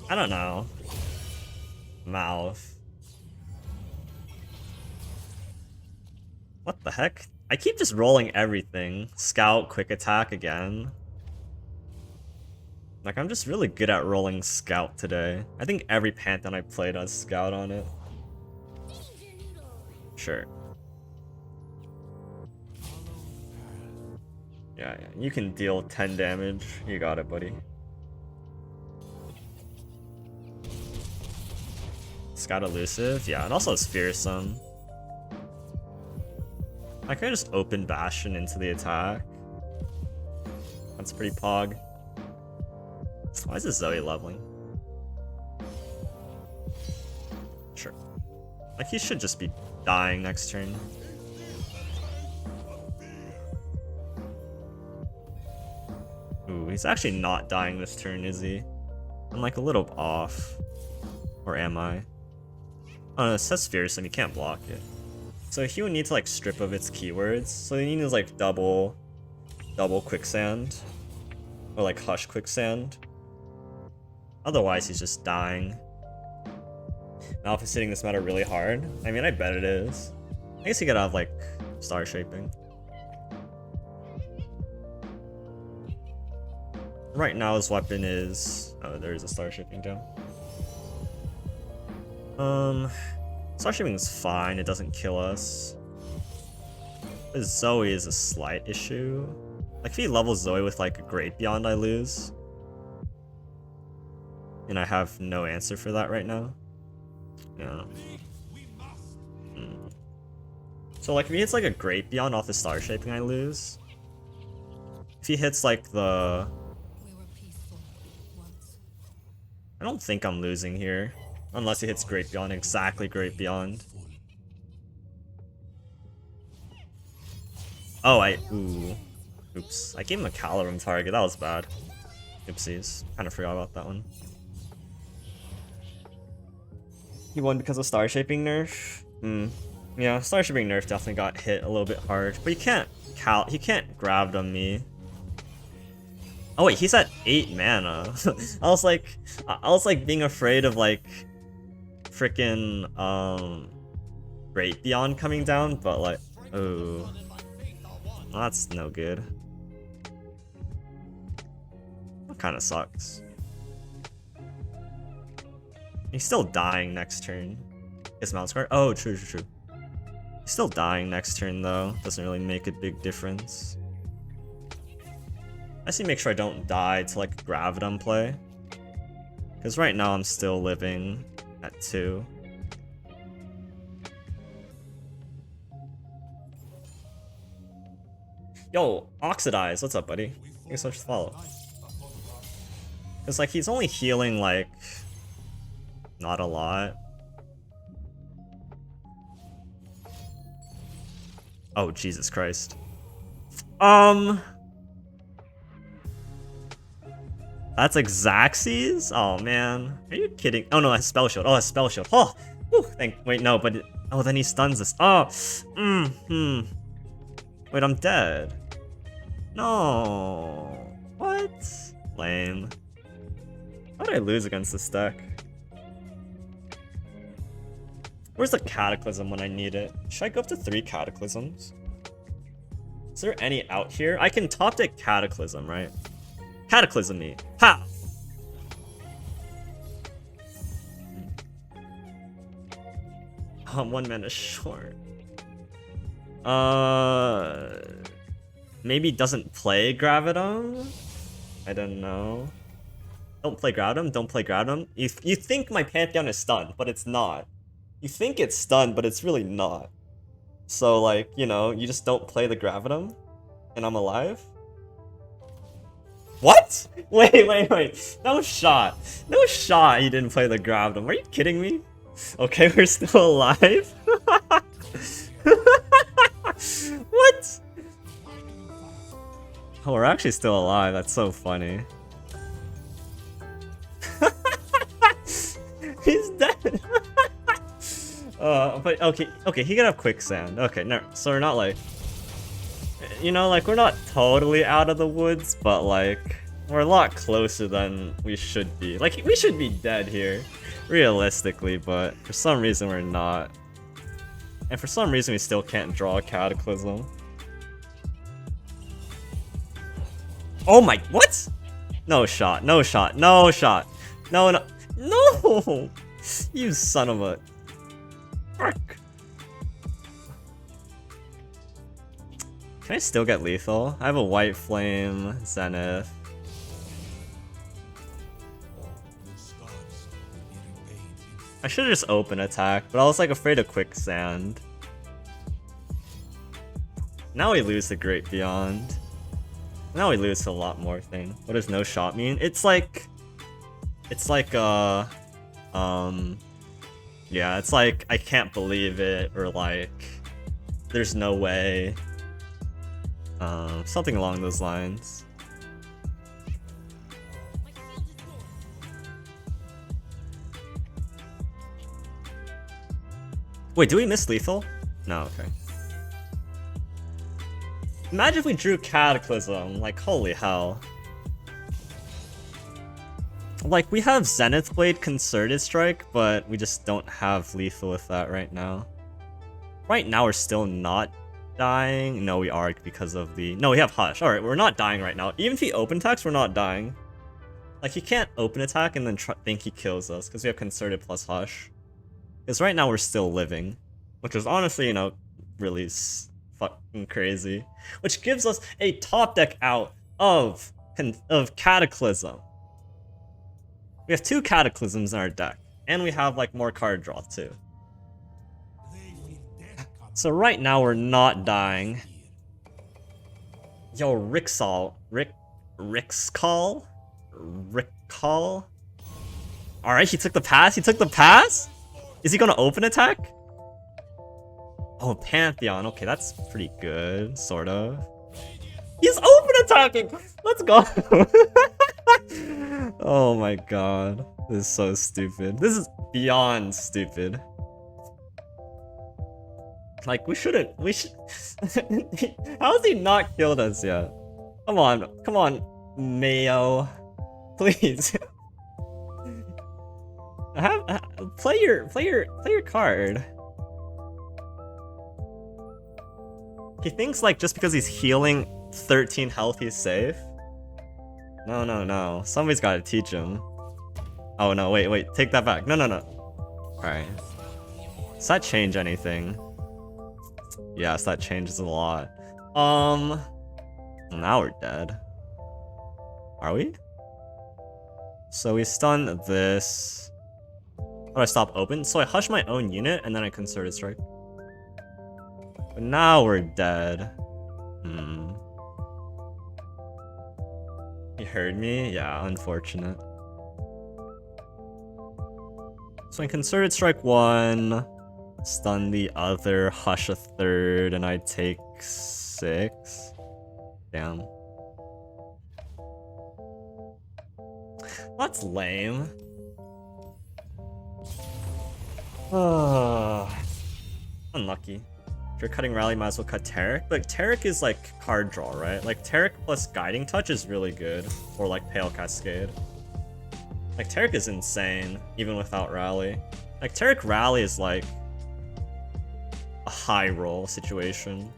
Speaker 1: I don't know. Mouth. What the heck? I keep just rolling everything. Scout, quick attack again. Like, I'm just really good at rolling Scout today. I think every Pantheon I played has Scout on it. Sure. Yeah, you can deal 10 damage. You got it, buddy. Scout elusive, yeah, and also it's fearsome. I could just open Bastion into the attack. That's pretty pog. Why is this Zoe leveling? Sure. Like, he should just be dying next turn. Ooh, he's actually not dying this turn, is he? I'm like a little off. Or am I? Oh no, it says fearsome, you can't block it. So he would need to like strip of its keywords. So you need to like double quicksand. Or like hush quicksand. Otherwise he's just dying. Now if it's hitting this meta really hard, I mean I bet it is. I guess he could have like star shaping. Right now his weapon is... Oh, there is a star shaping gem. Star shaping is fine, it doesn't kill us. But Zoe is a slight issue. Like if he levels Zoe with like a Great Beyond, I lose. And I have no answer for that right now. Yeah. So like if he hits like a Great Beyond off the Star Shaping, I lose. If he hits like the... I don't think I'm losing here. Unless he hits Great Beyond, exactly Great Beyond. Oh, ooh. Oops. I gave him a Calorum target, that was bad. Oopsies. Kinda forgot about that one. He won because of Star Shaping nerf? Yeah, Star Shaping nerf definitely got hit a little bit hard. But he can't grab on me. Oh wait, he's at 8 mana. I was like being afraid of like freaking Great Beyond coming down, but like, oh, that's no good. That kind of sucks. He's still dying next turn. His mouse card. Oh, true. He's still dying next turn though. Doesn't really make a big difference. I just need to make sure I don't die to like Gravitum play. Because right now I'm still living at 2. Yo, Oxidize, what's up, buddy? Thanks so much for the follow. Because like he's only healing like not a lot. Oh, Jesus Christ. That's Xaxes? Oh man. Are you kidding? Oh no, a spell shield. Oh, a spell shield. Oh! Whew, wait, no, but oh, then he stuns us. Oh! Wait, I'm dead. No. What? Lame. How did I lose against this deck? Where's the Cataclysm when I need it? Should I go up to 3 Cataclysms? Is there any out here? I can top deck Cataclysm, right? Cataclysm me. Ha! I'm 1 mana short. Maybe doesn't play Gravitum? I don't know. Don't play Gravitum? Don't play Gravitum? You think my Pantheon is stunned, but it's not. You think it's stunned, but it's really not. So, like, you know, you just don't play the Gravitum, and I'm alive? What? Wait. No shot. No shot you didn't play the Gravitum. Are you kidding me? Okay, we're still alive? What? Oh, we're actually still alive. That's so funny. He's dead. But okay, he can have Quicksand. Okay, no, so we're not like, you know, like we're not totally out of the woods, but like we're a lot closer than we should be. Like we should be dead here, realistically, but for some reason we're not. And for some reason we still can't draw a Cataclysm. Oh my, what? No shot, no shot, no shot. No. You son of a... Frick. Can I still get lethal? I have a White Flame, Zenith. I should have just open attack, but I was like afraid of Quicksand. Now we lose the Great Beyond. Now we lose to a lot more thing. What does no shot mean? It's like, yeah, it's like, I can't believe it, or like, there's no way. Something along those lines. Wait, do we miss lethal? No, okay. Imagine if we drew Cataclysm, like holy hell. Like, we have Zenith Blade Concerted Strike, but we just don't have lethal with that right now. Right now we're still not dying. No, we are because of the... No, we have Hush. Alright, we're not dying right now. Even if he open attacks, we're not dying. Like, he can't open attack and then think he kills us, because we have Concerted plus Hush. Because right now we're still living. Which is honestly, you know, really fucking crazy. Which gives us a top deck out of Cataclysm. We have 2 Cataclysms in our deck, and we have like more card draw too. So right now we're not dying. Yo, Rick's call? Alright, he took the pass? He took the pass? Is he gonna open attack? Oh, Pantheon. Okay, that's pretty good, sort of. He's open attacking! Let's go! Oh my god. This is so stupid. This is beyond stupid. Like, we should... How has he not killed us yet? Come on, Mayo. Please. Play your card. He thinks like just because he's healing 13 health he's safe. No. Somebody's gotta teach him. Oh no, wait, take that back. No. Alright. Does that change anything? Yes, that changes a lot. Now we're dead. Are we? So we stun this. How do I stop open? So I hush my own unit and then I concerted strike. But now we're dead. He heard me? Yeah, unfortunate. So I concerted strike 1, stun the other, hush a 3rd, and I take 6. Damn. That's lame. Unlucky. If you're cutting Rally, might as well cut Taric. But Taric is like card draw, right? Like Taric plus Guiding Touch is really good. Or like Pale Cascade. Like Taric is insane, even without Rally. Like Taric Rally is like a high roll situation.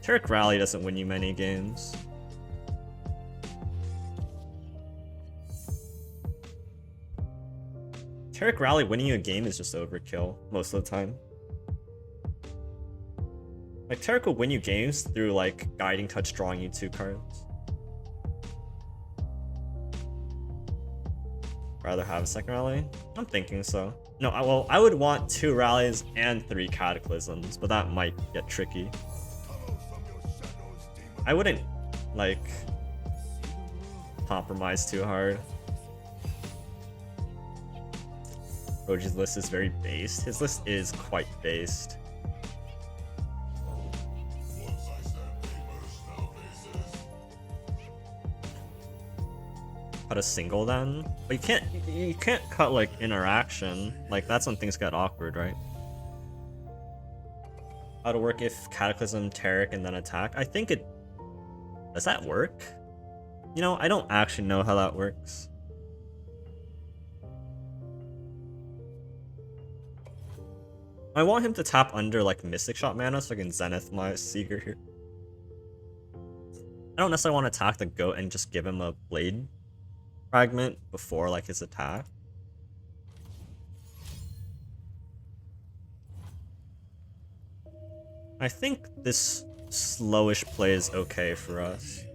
Speaker 1: Taric Rally doesn't win you many games. Taric Rally winning a game is just overkill most of the time. Like Taric will win you games through like Guiding Touch drawing you 2 cards. Rather have a second rally? I'm thinking so. No, I would want 2 rallies and 3 cataclysms, but that might get tricky. I wouldn't like compromise too hard. Roji's list is very based. His list is quite based. Cut a single then? But you can't cut like interaction. Like that's when things get awkward, right? How to work if Cataclysm, Taric, and then attack? I think it... Does that work? You know, I don't actually know how that works. I want him to tap under like Mystic Shot mana so I can Zenith my Seeger here. I don't necessarily want to attack the goat and just give him a Blade Fragment before like his attack. I think this slowish play is okay for us.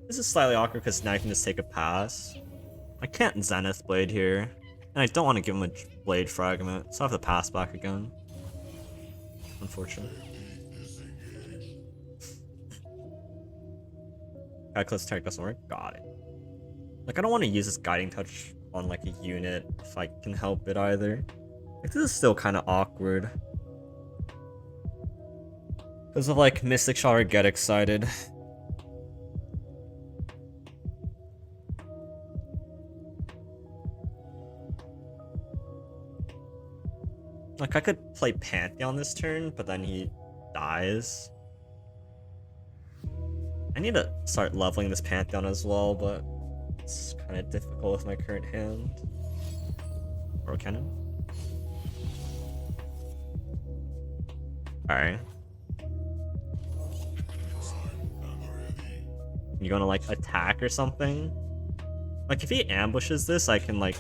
Speaker 1: This is slightly awkward because now I can just take a pass. I can't Zenith Blade here, and I don't want to give him a Blade Fragment, so I have to pass back again. Unfortunate. Cataclysm Taric doesn't work? Got it. Like, I don't want to use this Guiding Touch on like a unit if I can help it either. Like, this is still kind of awkward. Because of like Mystic Shot or Get Excited. Like, I could play Pantheon this turn, but then he dies. I need to start leveling this Pantheon as well, but it's kind of difficult with my current hand. Or cannon. Alright. You gonna like attack or something? Like if he ambushes this, I can like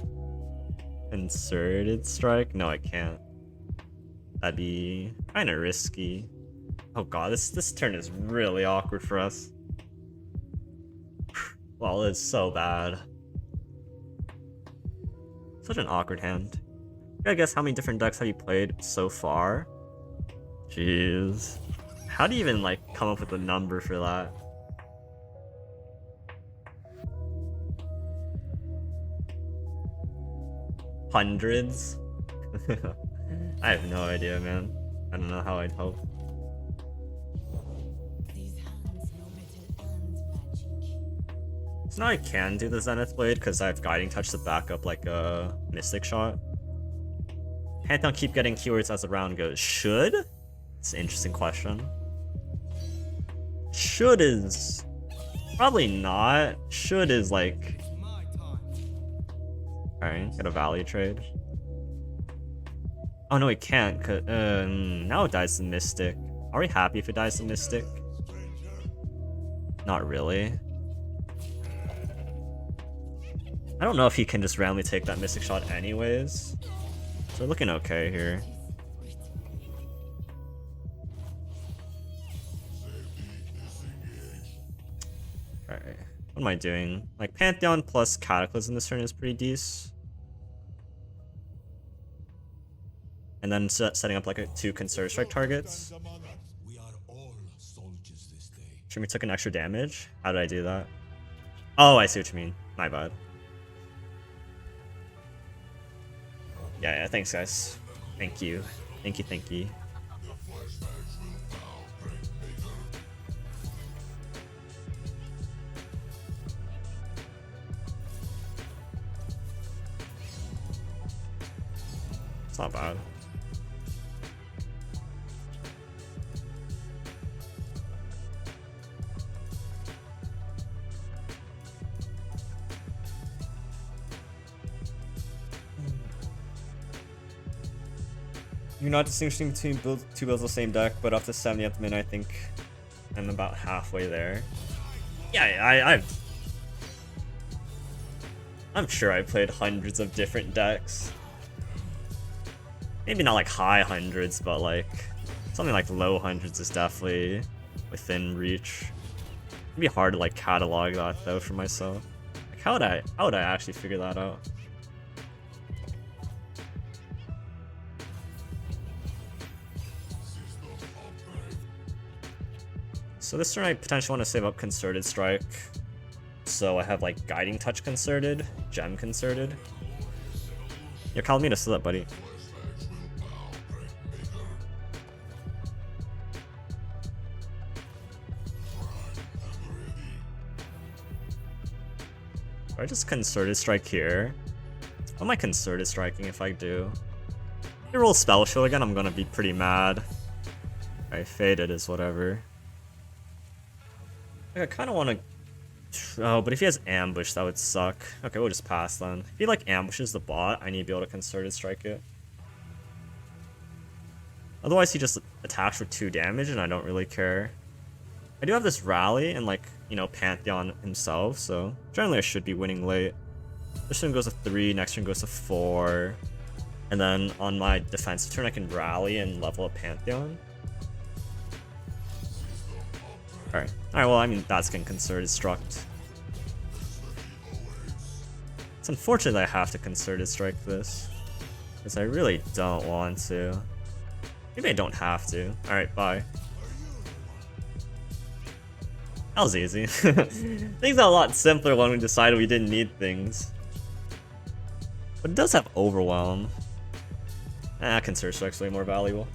Speaker 1: Concerted Strike? No, I can't. That'd be kind of risky. Oh god, this turn is really awkward for us. Well, it's so bad. Such an awkward hand. I guess how many different decks have you played so far? Jeez. How do you even like come up with a number for that? Hundreds? I have no idea, man. I don't know how I'd hope.
Speaker 2: These hands know metal and magic.
Speaker 1: So now I can do the Zenith Blade because I have Guiding Touch to back up like a Mystic Shot. Pantheon keep getting keywords as the round goes. Should? It's an interesting question. Should is probably not. Should is like. Alright, get a value trade. Oh no, it can't. Cause, now it dies to Mystic. Are we happy if it dies to Mystic? Not really. I don't know if he can just randomly take that Mystic Shot anyways. So we're looking okay here. Alright, what am I doing? Like Pantheon plus Cataclysm this turn is pretty decent. And then setting up like two Concerted Strike targets.
Speaker 3: We are all soldiers this day.
Speaker 1: Shimmy took an extra damage. How did I do that? Oh, I see what you mean. My bad. Yeah, thanks guys. Thank you. Thank you. It's not bad. You're not distinguishing between two builds of the same deck, but up to 70th min, I think I'm about halfway there. Yeah, I'm sure I played hundreds of different decks. Maybe not like high hundreds, but like something like low hundreds is definitely within reach. It'd be hard to like catalog that though for myself. Like how would I actually figure that out? So this turn I potentially want to save up Concerted Strike. So I have like Guiding Touch Concerted, Gem Concerted. You're calling me to still up, buddy. Do I just Concerted Strike here? What am I Concerted Striking if I do? If you roll Spell Shield again, I'm gonna be pretty mad. Alright, Faded is whatever. I kind of want to... Oh, but if he has Ambush, that would suck. Okay, we'll just pass then. If he like ambushes the bot, I need to be able to Concerted Strike it. Otherwise, he just attacks for 2 damage, and I don't really care. I do have this rally and like, you know, Pantheon himself, so generally I should be winning late. This turn goes to 3, next turn goes to 4. And then on my defensive turn, I can rally and level up Pantheon. Alright, well, I mean, that's getting Concerted Struck. It's unfortunate that I have to Concerted Strike this, because I really don't want to. Maybe I don't have to. Alright, bye. That was easy. Things are a lot simpler when we decided we didn't need things. But it does have Overwhelm. Concerted Strike's way more valuable.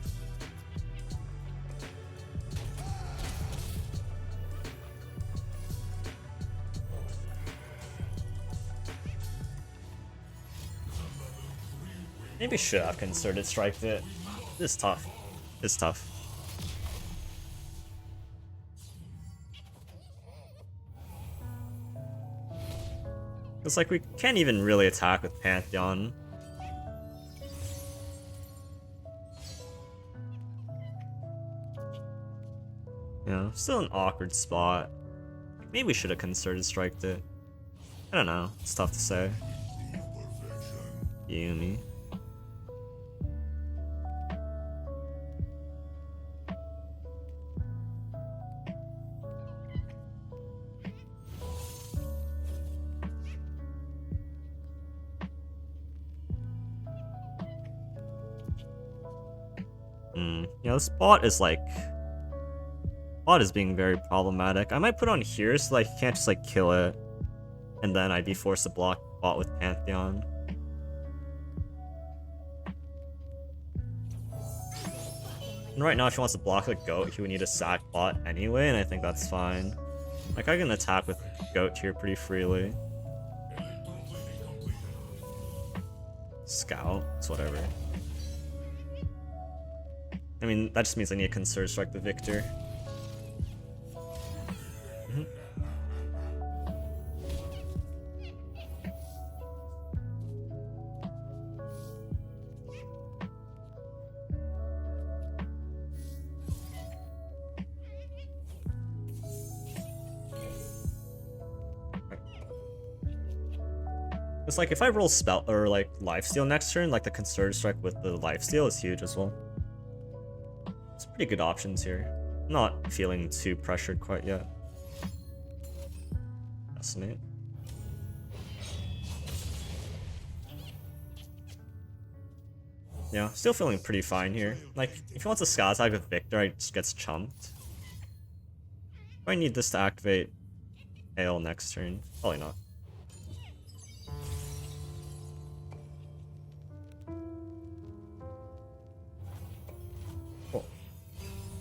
Speaker 1: Maybe should have Concerted Strike it. This is tough. It's tough. It's like we can't even really attack with Pantheon. Yeah, still an awkward spot. Maybe we should have Concerted Striked it. I don't know. It's tough to say. Yuumi. Yeah, this bot is like... Bot is being very problematic. I might put on here so like you can't just like kill it. And then I'd be forced to block bot with Pantheon. And right now if he wants to block the goat, he would need to sack bot anyway, and I think that's fine. Like I can attack with goat here pretty freely. Scout, it's whatever. I mean, that just means I need to Conserve Strike the Viktor. It's like if I roll spell or like lifesteal next turn, like the Conserve Strike with the lifesteal is huge as well. It's pretty good options here. I'm not feeling too pressured quite yet. Estimate. Yeah, still feeling pretty fine here. Like, if he wants a Scout attack with Viktor, I just gets chumped. Do I need this to activate AL next turn? Probably not.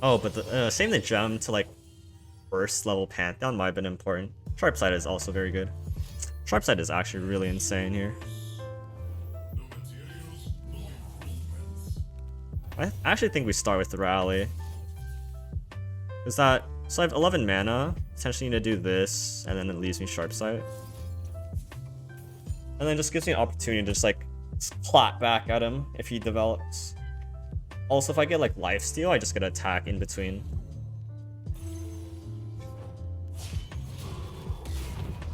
Speaker 1: Oh, but the saving the gem to like first level Pantheon might have been important. Sharp Sight is also very good. Sharp Sight is actually really insane here. I actually think we start with the rally. Is that so? I have 11 mana. Potentially need to do this, and then it leaves me Sharp Sight, and then just gives me an opportunity to just like clap back at him if he develops. Also, if I get like lifesteal, I just get attack in between.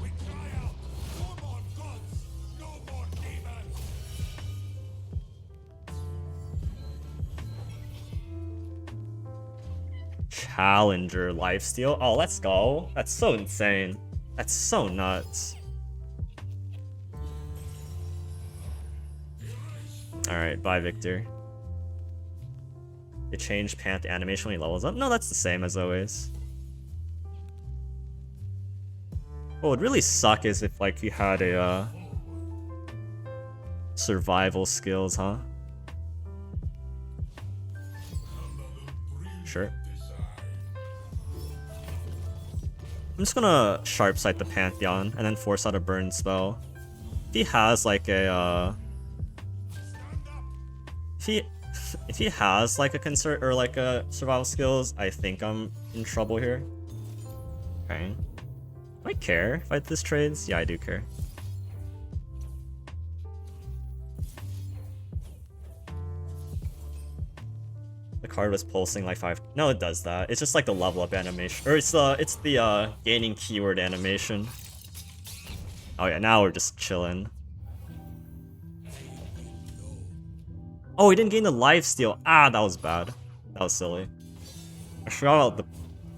Speaker 3: We cry out, no more gods, no more demons.
Speaker 1: Challenger lifesteal. Oh, let's go. That's so insane. That's so nuts. Alright, bye, Viktor. It changed Panth animation when he levels up. No, that's the same as always. What would really suck is if like you had a survival skills, huh? Sure. I'm just gonna Sharp Sight the Pantheon and then force out a burn spell. If he has like a if he has like a concert or like a survival skills, I think I'm in trouble here. Okay. Do I care if this trades? Yeah, I do care. The card was pulsing like 5. No, it does that. It's just like the level up animation, or it's the gaining keyword animation. Oh yeah, now we're just chilling. Oh, he didn't gain the lifesteal. Ah, that was bad. That was silly. I forgot about the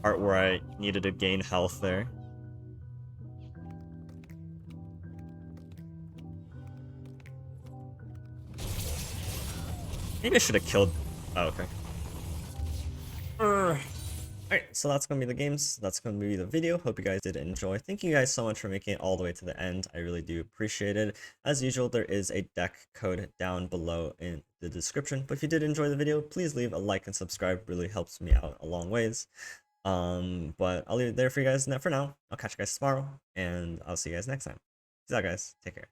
Speaker 1: part where I needed to gain health there. Maybe I should have killed... Oh, okay. Alright, so that's going to be the games. That's going to be the video. Hope you guys did enjoy. Thank you guys so much for making it all the way to the end. I really do appreciate it. As usual, there is a deck code down below in the description. But if you did enjoy the video, please leave a like and subscribe. It really helps me out a long ways. But I'll leave it there for you guys for now. I'll catch you guys tomorrow, and I'll see you guys next time. Peace out, guys. Take care.